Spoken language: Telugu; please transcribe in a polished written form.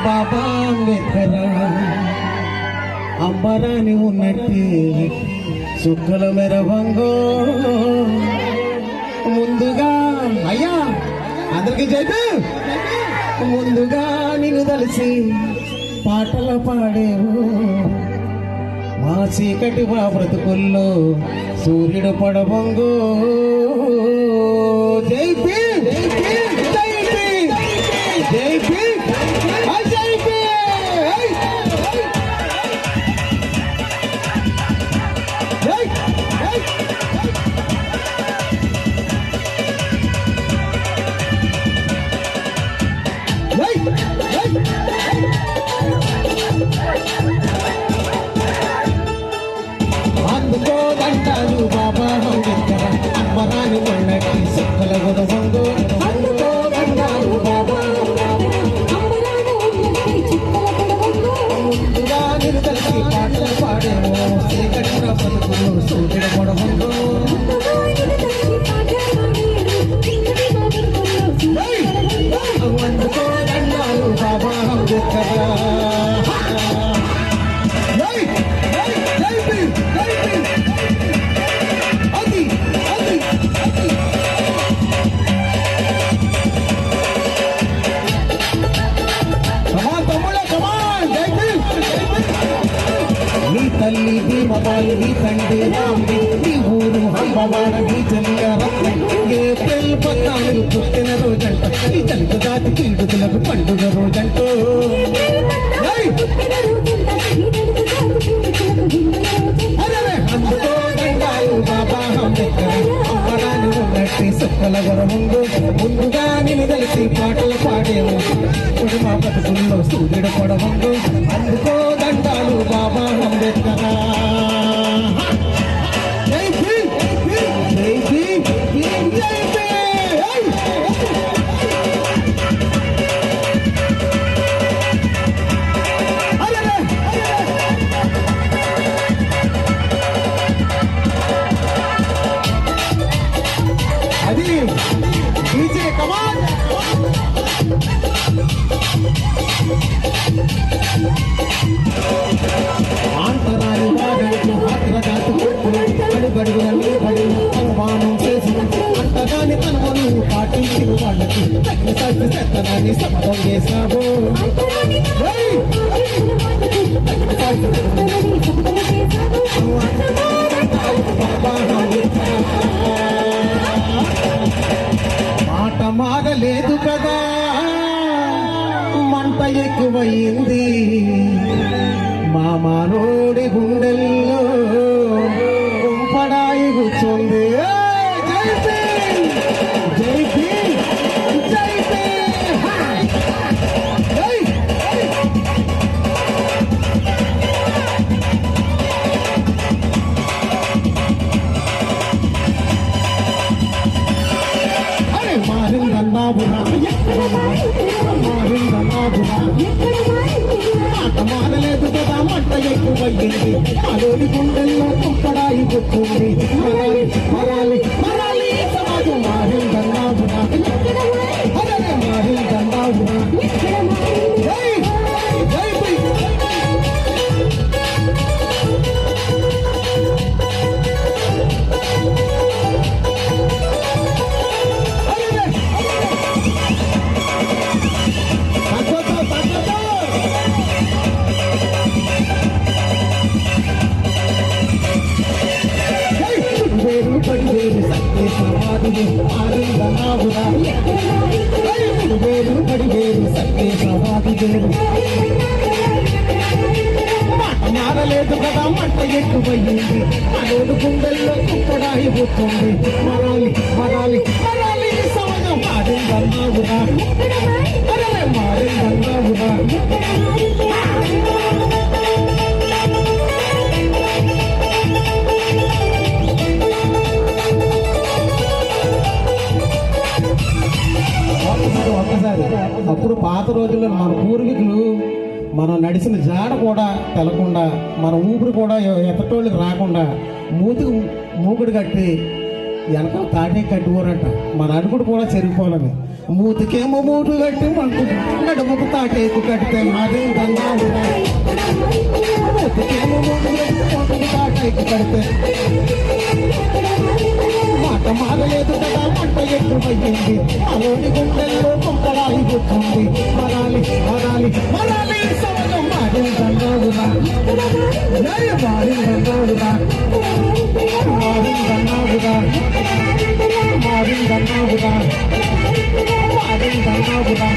బాబా అంబేద్కర్ అంబరాని ఉన్నట్టు చుక్కల మెరవంగో ముందుగా అయ్యా అందరికి చెప్పు ముందుగా నిన్ను తెలిసి పాటలు పాడేవు మా చీకటి మా బ్రతుకుల్లో సూర్యుడు పడవంగో జై భీమ్ జై భీమ్ జై భీమ్ జై భీమ్ అందుకోదంటారు బాబా అంబేద్కర్ అంబరాని కొండకి సుక్కల గురవంగు అందుకోదంటారు బాబా ముందుగా నేను కలిసి పాటలు పాడేమో శ్రీకృష్ణ బతుకులు సూర్యుడు పొడవంగు అందుకోదంటారు బాబా అంబేద్కర్ తల్లి భీమబాయి నీ తండ్రి రాంబి నీ ఊరు హంబవాడ నీ జలియ రత్నం ఏప్రిల్ 14 పుట్టిన రోజంట నీ తెలుగు జాతి పీడుతులకు పండుగ రోజంటూ అందుకో దండాలు బాబా అంబేద్కర్ అంబరాని ఉన్నట్టి సుక్కల గొరముందు ముందుగా నేను తెలిసి పాటలు పాడేము ఇప్పుడు మా బతుకుల్లో సూర్యుడు పొడవంగు అందుకో దండాలు బాబా అంబేద్కర్ జై భీమ్ జై భీమ్ జై భీమ్ అది డీజే కమాన్ ఆంతరాలు వాడట్లు హత్రగాతు అడుగడుగులని పడి అవమానం చేసి అంతగాని తనను పాటించిన వాళ్ళకి తగిన సత్య చెత్తనాన్ని సమతం చేశావు మాట మారలేదు కదా మంట ఎక్కువయింది మా మానోడి గుండెల్లో కుంపడాయి కూర్చుంది జై భీమ్ జై భీమ్ జై భీమ్ మారలేదు కదా మంట ఎక్కువయ్యింది అలోని గుండెల్లో కుంపడాయి కూర్చుంది మరాలి మరాలి సమాజం మారిందన్నావునా మారిందన్నావునా జై జై పడివేరు సత్య సమాధిని ఆనందనావురా పడివేరు సత్య సమాధి మాట మారలేదు కదా మంట ఎక్కువయ్యింది అలోడు గుండెల్లో కుక్కడాయి పోతుంది మరాలి మరాలి మరాలి సమాజం మారిందన్నావురా మారిందన్నావురా ఒక్కసారి అప్పుడు పాత రోజుల్లో మన పూర్వీకులు మనం నడిచిన జాడ కూడా తెలకుండా మన ఊపిరి కూడా ఎత్తటోళ్ళకి రాకుండా మూతికి మూకుడు కట్టి వెనకాల తాటే కట్టుకోరంట మన అనుకుడు కూడా చెరిగిపోవాలని మూతికేమో మూటు కట్టి మనకు నడుముకు తాటేకు కడితే మాదే దండాలు మూతికేమో మూటు కట్టి మనకు తాటేకు కడితే మాట మారలేదు కదా మంట ఎక్కువయ్యింది అలోని గుండెల్లో కొంపడాలి కూర్చుంది మరాలి మరాలి మరాలి సమయం మాదే దండాలురా మారి దండాలురా మారి దండాలురా మారి దండాలురా మారి దండాలురా